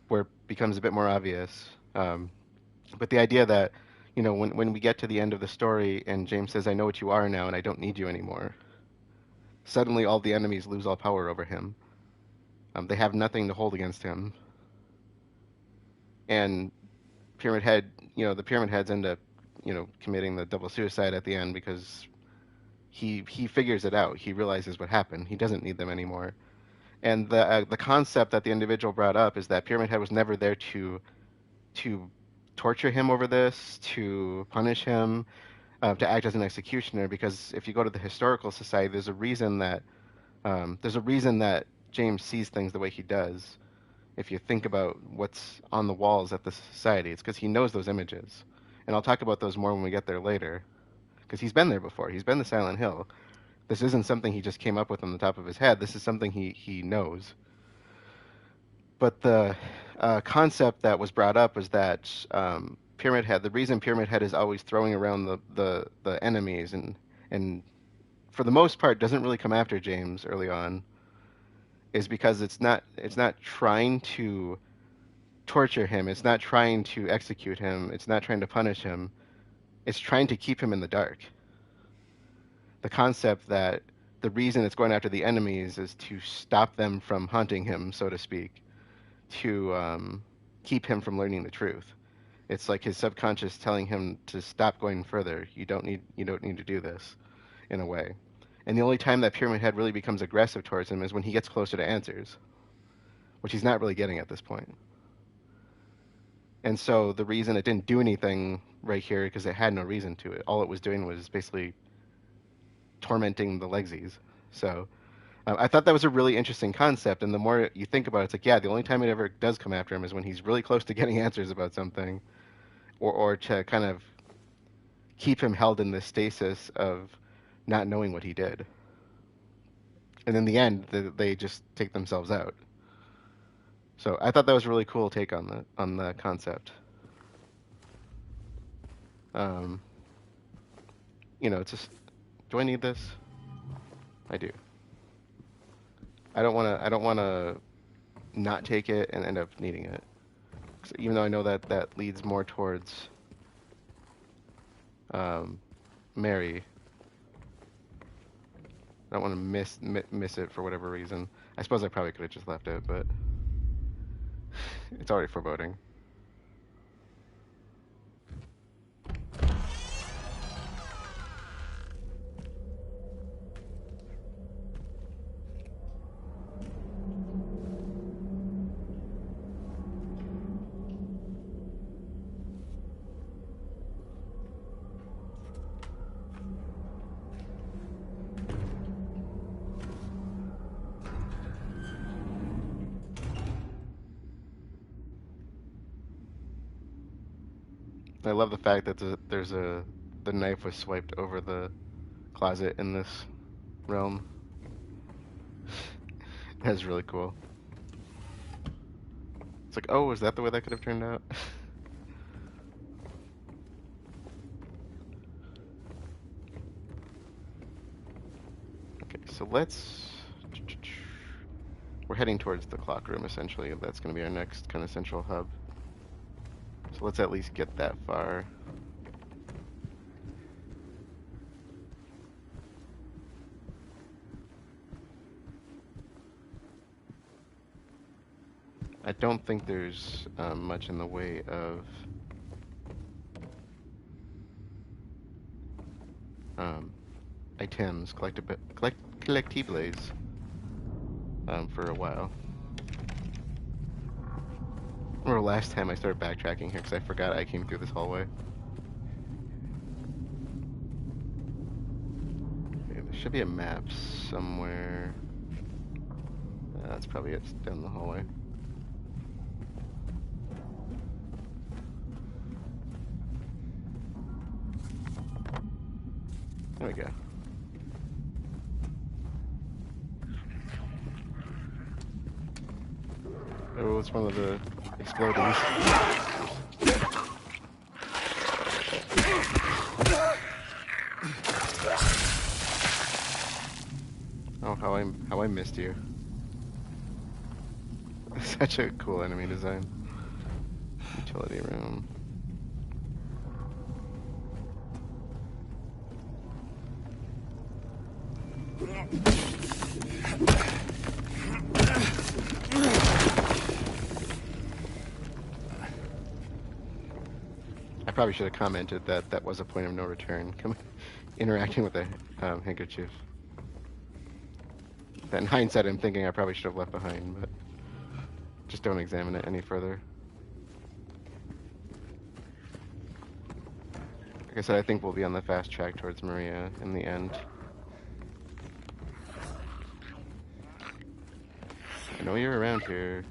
where it becomes a bit more obvious. But the idea that, when we get to the end of the story and James says, I know what you are now and I don't need you anymore, suddenly all the enemies lose all power over him. They have nothing to hold against him. And the Pyramid Heads end up, committing the double suicide at the end because he figures it out. He realizes what happened. He doesn't need them anymore. And the concept that the individual brought up is that Pyramid Head was never there to torture him over this, to punish him, to act as an executioner. Because if you go to the Historical Society, there's a reason that James sees things the way he does. If you think about what's on the walls at the society, it's because he knows those images. And I'll talk about those more when we get there later, because he's been there before. He's been to Silent Hill. This isn't something he just came up with on the top of his head. This is something he knows. But the concept that was brought up was that Pyramid Head, the reason Pyramid Head is always throwing around the enemies and for the most part doesn't really come after James early on, is because it's not trying to torture him. It's not trying to execute him. It's not trying to punish him. It's trying to keep him in the dark. The concept that the reason it's going after the enemies is to stop them from haunting him, so to speak, to keep him from learning the truth. It's like his subconscious telling him to stop going further. You don't need to do this, in a way. And the only time that Pyramid Head really becomes aggressive towards him is when he gets closer to answers, which he's not really getting at this point. And so the reason it didn't do anything right here, because it had no reason to it. All it was doing was basically tormenting the Legsies. So I thought that was a really interesting concept. And the more you think about it, it's like, yeah, the only time it ever does come after him is when he's really close to getting answers about something, or to kind of keep him held in this stasis of not knowing what he did. And in the end, they just take themselves out. So I thought that was a really cool take on the concept. It's just, do I need this? I do. I don't want to not take it and end up needing it. Even though I know that leads more towards Mary. I don't want to miss it for whatever reason. I suppose I probably could have just left it, but it's already foreboding. I love the fact that the knife was swiped over the closet in this realm. That's really cool. It's like, oh, is that the way that could have turned out? Okay, so we're heading towards the clock room, essentially. That's going to be our next kind of central hub. So let's at least get that far. I don't think there's much in the way of items, collectibles for a while. I remember last time I started backtracking here because I forgot I came through this hallway. should be a map somewhere. That's probably it. It's down the hallway. There we go. Oh, it's one of the explodings. Oh, how I missed you. Such a cool enemy design. Utility room. I probably should have commented that that was a point of no return. Interacting with the handkerchief. That in hindsight, I'm thinking I probably should have left behind, but just don't examine it any further. Like I said, I think we'll be on the fast track towards Maria in the end. I know you're around here.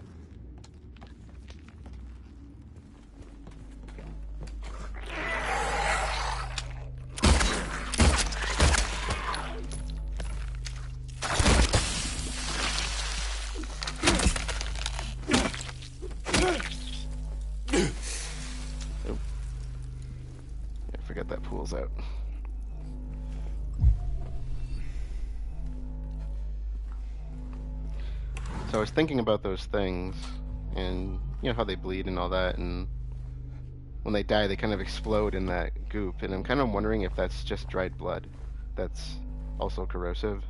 Out. So I was thinking about those things and you know how they bleed and all that, and when they die they kind of explode in that goop, and I'm kind of wondering if that's just dried blood that's also corrosive.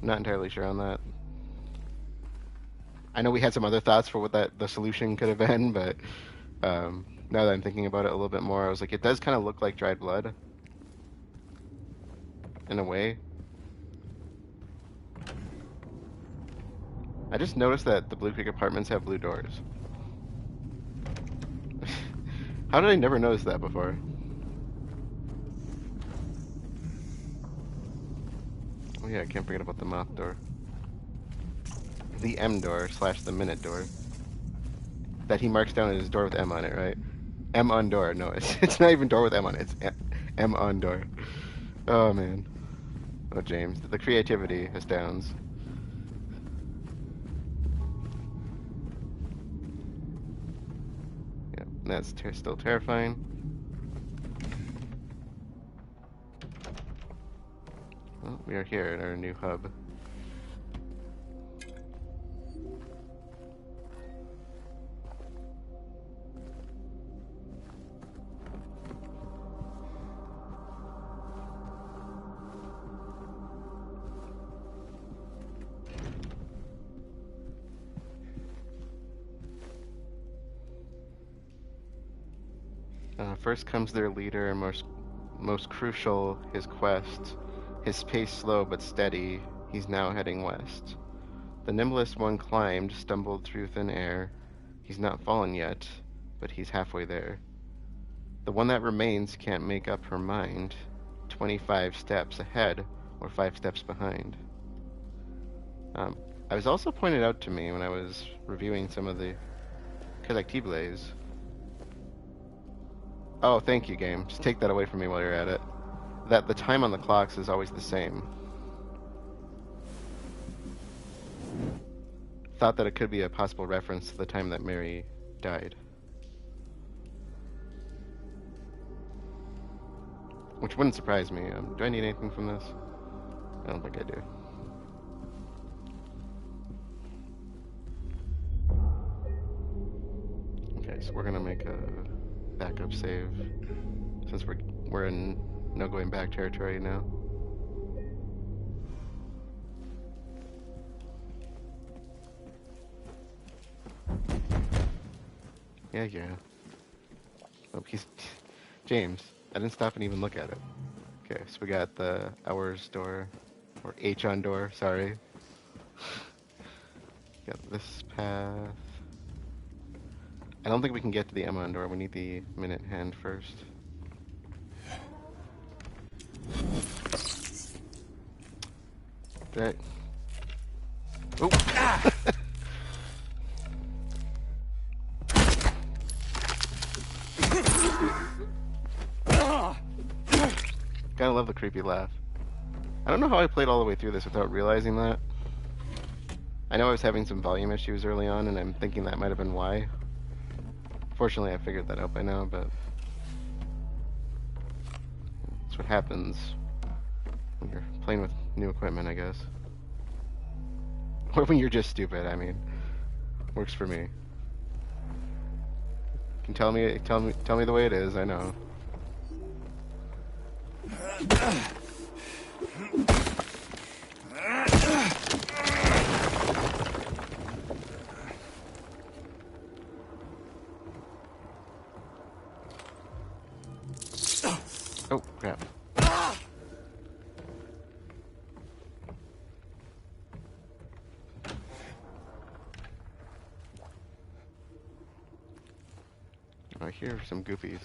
I'm not entirely sure on that. I know we had some other thoughts for what the solution could have been, but now that I'm thinking about it a little bit more, I was like, it does kind of look like dried blood. In a way. I just noticed that the Blue Creek apartments have blue doors. How did I never notice that before? Oh yeah, I can't forget about the moth door. The M door / the minute door. That he marks down as door with M on it, right? M on door. No, it's not even door with M on it. It's M on door. Oh, man. Oh, James. The creativity astounds. Yeah, that's still terrifying. Well, we are here at our new hub. First comes their leader, and most crucial, his quest. His pace slow but steady, he's now heading west. The nimblest one climbed, stumbled through thin air. He's not fallen yet, but he's halfway there. The one that remains can't make up her mind. 25 steps ahead, or 5 steps behind. I was also pointed out to me when I was reviewing some of the Collectibles. Oh, thank you, game. Just take that away from me while you're at it. That the time on the clocks is always the same. Thought that it could be a possible reference to the time that Mary died. Which wouldn't surprise me. Do I need anything from this? I don't think I do. Okay, so we're gonna make a backup save since we're in no going back territory now. Yeah. Oh, he's James. I didn't stop and even look at it. Okay, so we got the hours door, or H on door. Sorry. Got this path. I don't think we can get to the M on door. We need the minute hand first. Right. Oh. Gotta love the creepy laugh. I don't know how I played all the way through this without realizing that. I know I was having some volume issues early on, and I'm thinking that might have been why. Fortunately, I figured that out by now, but that's what happens when you're playing with new equipment, I guess. Or when you're just stupid, I mean. Works for me. You can tell me the way it is, I know. Oh, crap. I hear some goofies.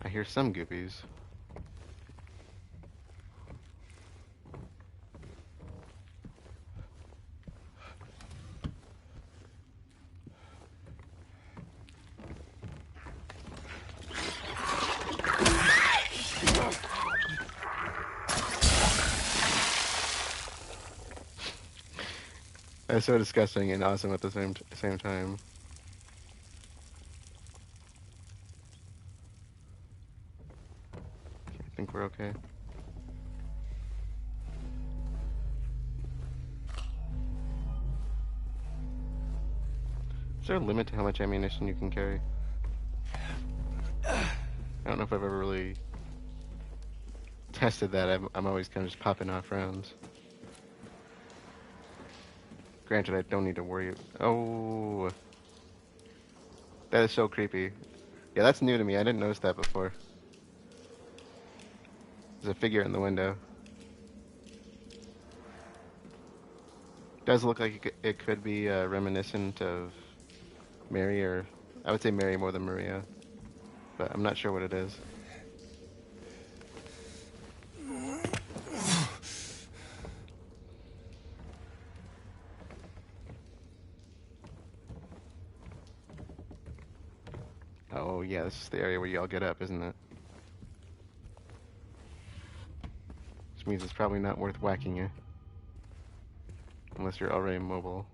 I hear some goofies. That's so disgusting and awesome at the same time. I think we're okay. Is there a limit to how much ammunition you can carry? I don't know if I've ever really tested that. I'm always kind of just popping off rounds. Granted, I don't need to worry. Oh, that is so creepy. Yeah, that's new to me. I didn't notice that before. There's a figure in the window. Does look like it could be reminiscent of Mary, or I would say Mary more than Maria, but I'm not sure what it is. Oh yeah, this is the area where y'all get up, isn't it? Which means it's probably not worth whacking you. Unless you're already mobile.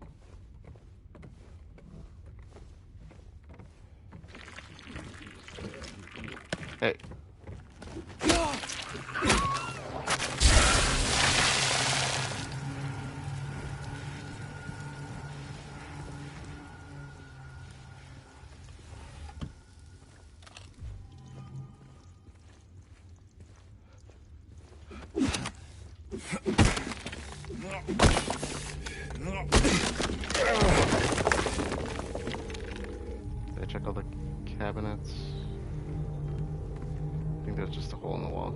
Hey. Did I check all the cabinets? I think there's just a hole in the wall.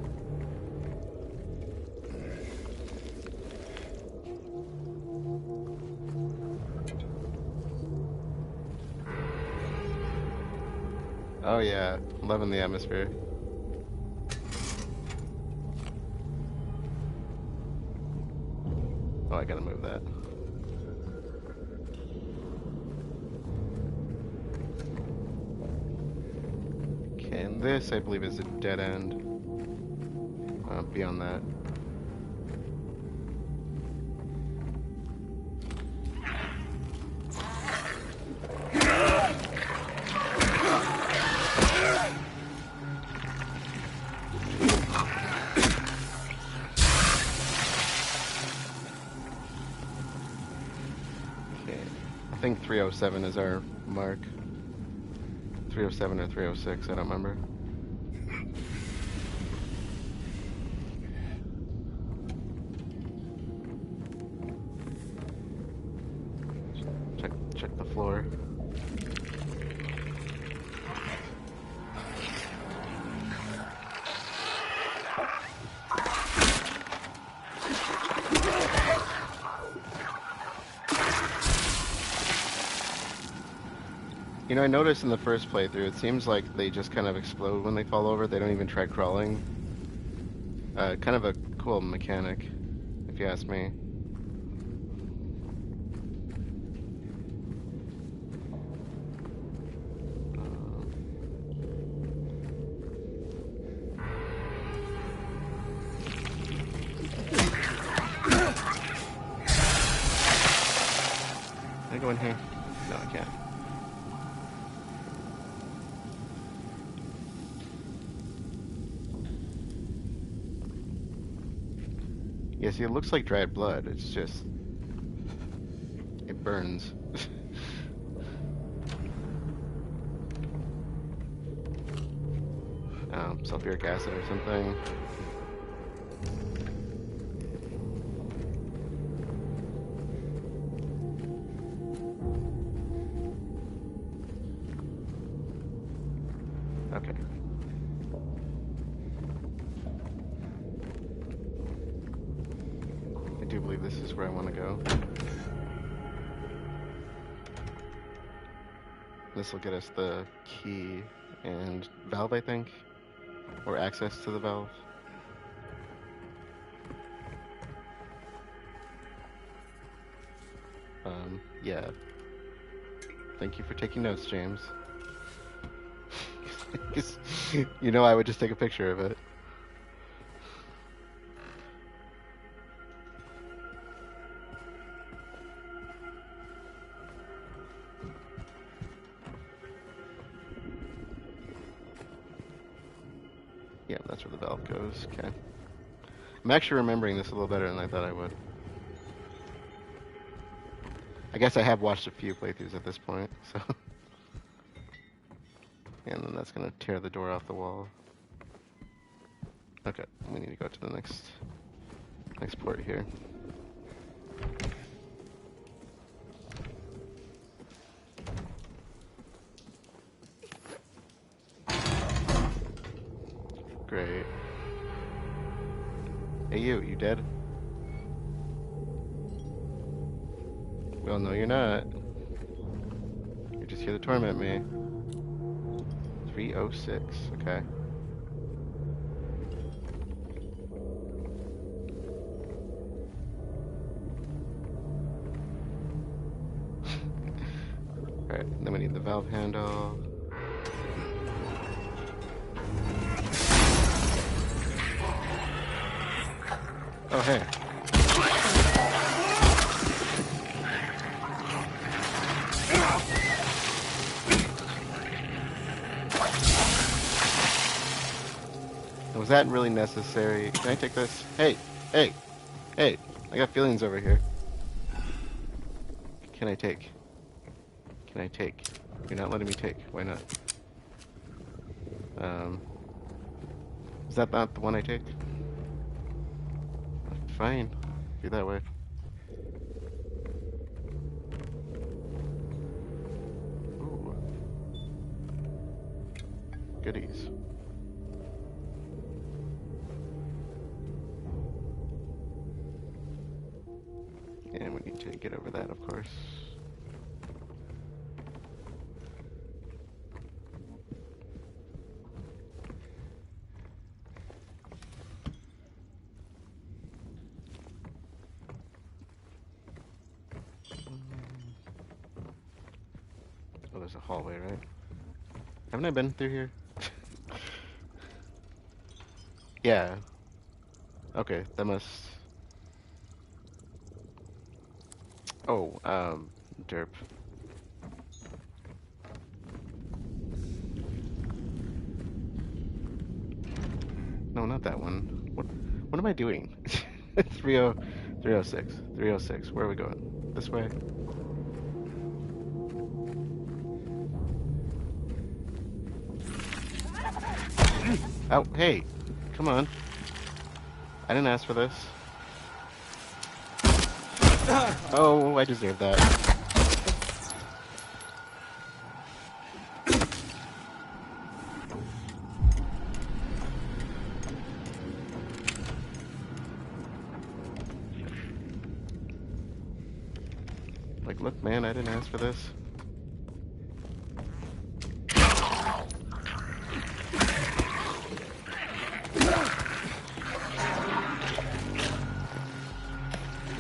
Oh yeah, loving the atmosphere. Oh, I gotta move that. Okay, and this, I believe, is a dead end. Beyond that. I think 307 is our mark. 307 or 306, I don't remember. Check the floor. You know, I noticed in the first playthrough, it seems like they just kind of explode when they fall over. They don't even try crawling. Kind of a cool mechanic, if you ask me. Can I go in here? No, I can't. Yeah, see, it looks like dried blood. It's just... it burns. Sulfuric acid or something. Okay. I do believe this is where I want to go. This will get us the key and valve, I think, or access to the valve. Yeah. Thank you for taking notes, James. You know I would just take a picture of it. Yeah, that's where the valve goes. Okay. I'm actually remembering this a little better than I thought I would. I guess I have watched a few playthroughs at this point, so... And then that's gonna tear the door off the wall. Okay, we need to go to the next port here. Great. Hey you dead? Well, no you're not. You're just here to torment me. 306, okay. Alright, then we need the valve handle. Oh, hey. Was that really necessary? Can I take this? Hey! Hey! Hey! I got feelings over here. Can I take? Can I take? You're not letting me take. Why not? Is that not the one I take? Fine. Be that way. Ooh. Goodies. And we need to get over that, of course. Oh, there's a hallway, right? Haven't I been through here? Yeah. Okay, that must... Oh, derp. No, not that one. What am I doing? 306. 306. Where are we going? This way? Oh, hey. Come on. I didn't ask for this. Oh, I deserve that. Like, look, man, I didn't ask for this.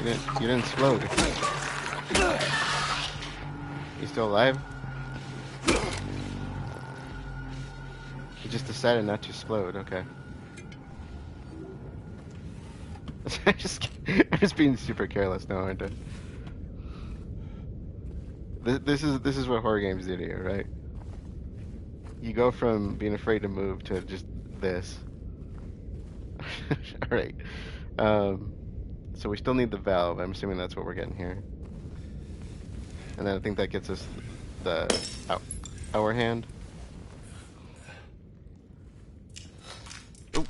You didn't explode. You still alive? You just decided not to explode. Okay. I'm just being super careless now, aren't I? This is what horror games do to you, right? You go from being afraid to move to just this. All right. Um, so we still need the valve. I'm assuming that's what we're getting here. And then I think that gets us the hour hand. Oh,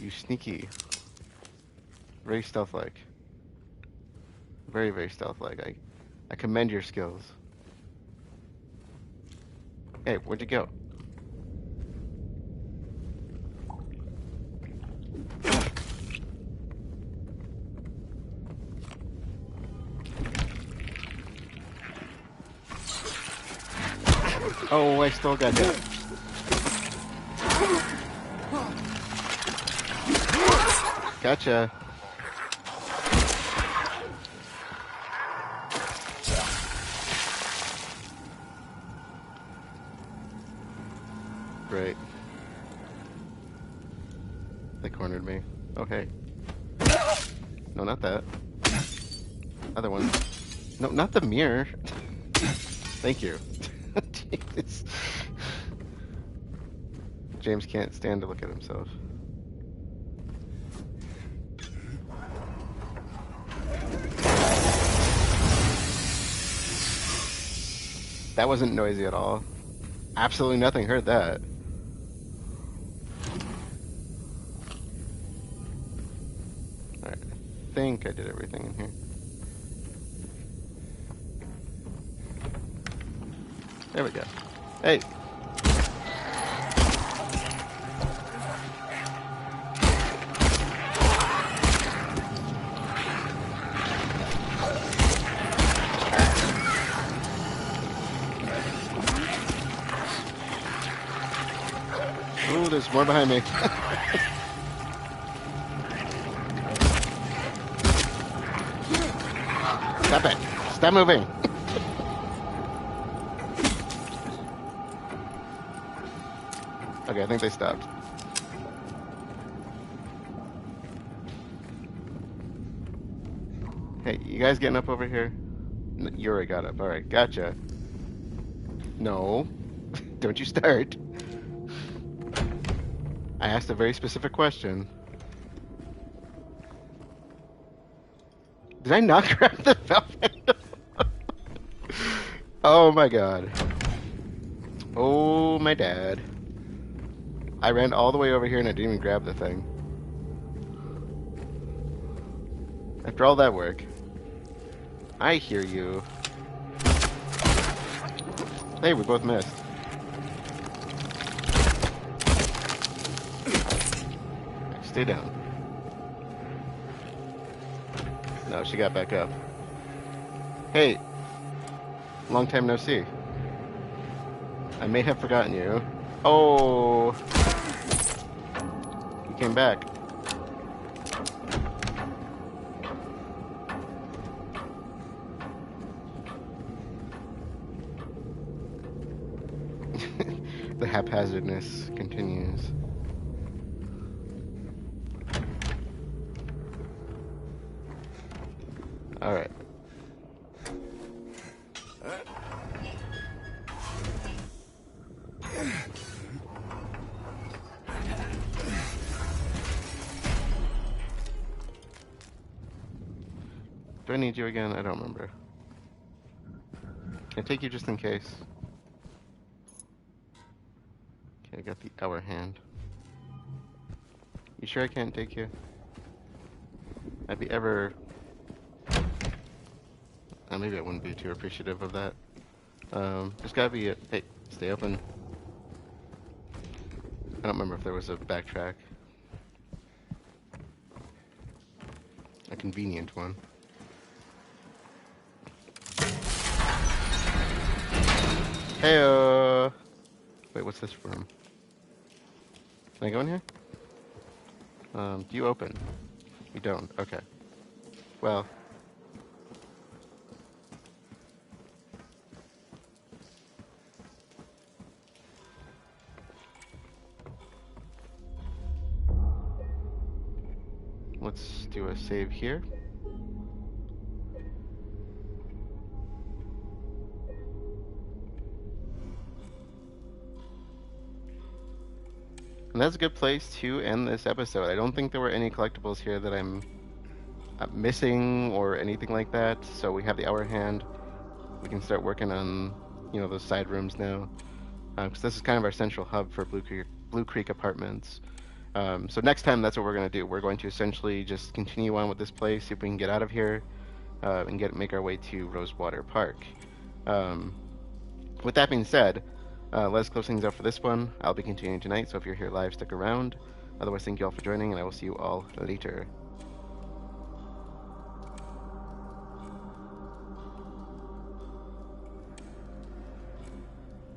you sneaky. Very stealth-like. Very, very stealth-like. I commend your skills. Hey, where'd you go? Oh, I still got hit. Gotcha. Great. They cornered me. Okay. No, not that. Other one. No, not the mirror. Thank you. Jesus. James can't stand to look at himself. That wasn't noisy at all. Absolutely nothing heard that. Alright, I think I did everything in here. There we go. Hey! Ooh, there's more behind me. Stop it! Stop moving! Okay, I think they stopped. Hey, you guys getting up over here? Yuri got up. Alright, gotcha. No. Don't you start. I asked a very specific question. Did I not grab the valve handle? Oh my god. Oh my dad. I ran all the way over here and I didn't even grab the thing. After all that work. I hear you. Hey, we both missed. Stay down. No, she got back up. Hey, long time no see. I may have forgotten you. Oh, you came back. The haphazardness continues. All right. Do I need you again? I don't remember. Can I take you just in case? Okay, I got the hour hand. You sure I can't take you? I'd be ever... maybe I wouldn't be too appreciative of that. There's gotta be a... Hey, stay open. I don't remember if there was a backtrack. A convenient one. Hey, wait, what's this room? Can I go in here? Do you open? You don't? Okay. Well. Let's do a save here. And that's a good place to end this episode. I don't think there were any collectibles here that I'm missing or anything like that. So we have the hour hand. We can start working on, those side rooms now. Because this is kind of our central hub for Blue Creek Apartments. So next time, that's what we're going to do. We're going to essentially just continue on with this place, see if we can get out of here, and make our way to Rosewater Park. With that being said, let's close things up for this one. I'll be continuing tonight, so if you're here live, stick around. Otherwise, thank you all for joining, and I will see you all later.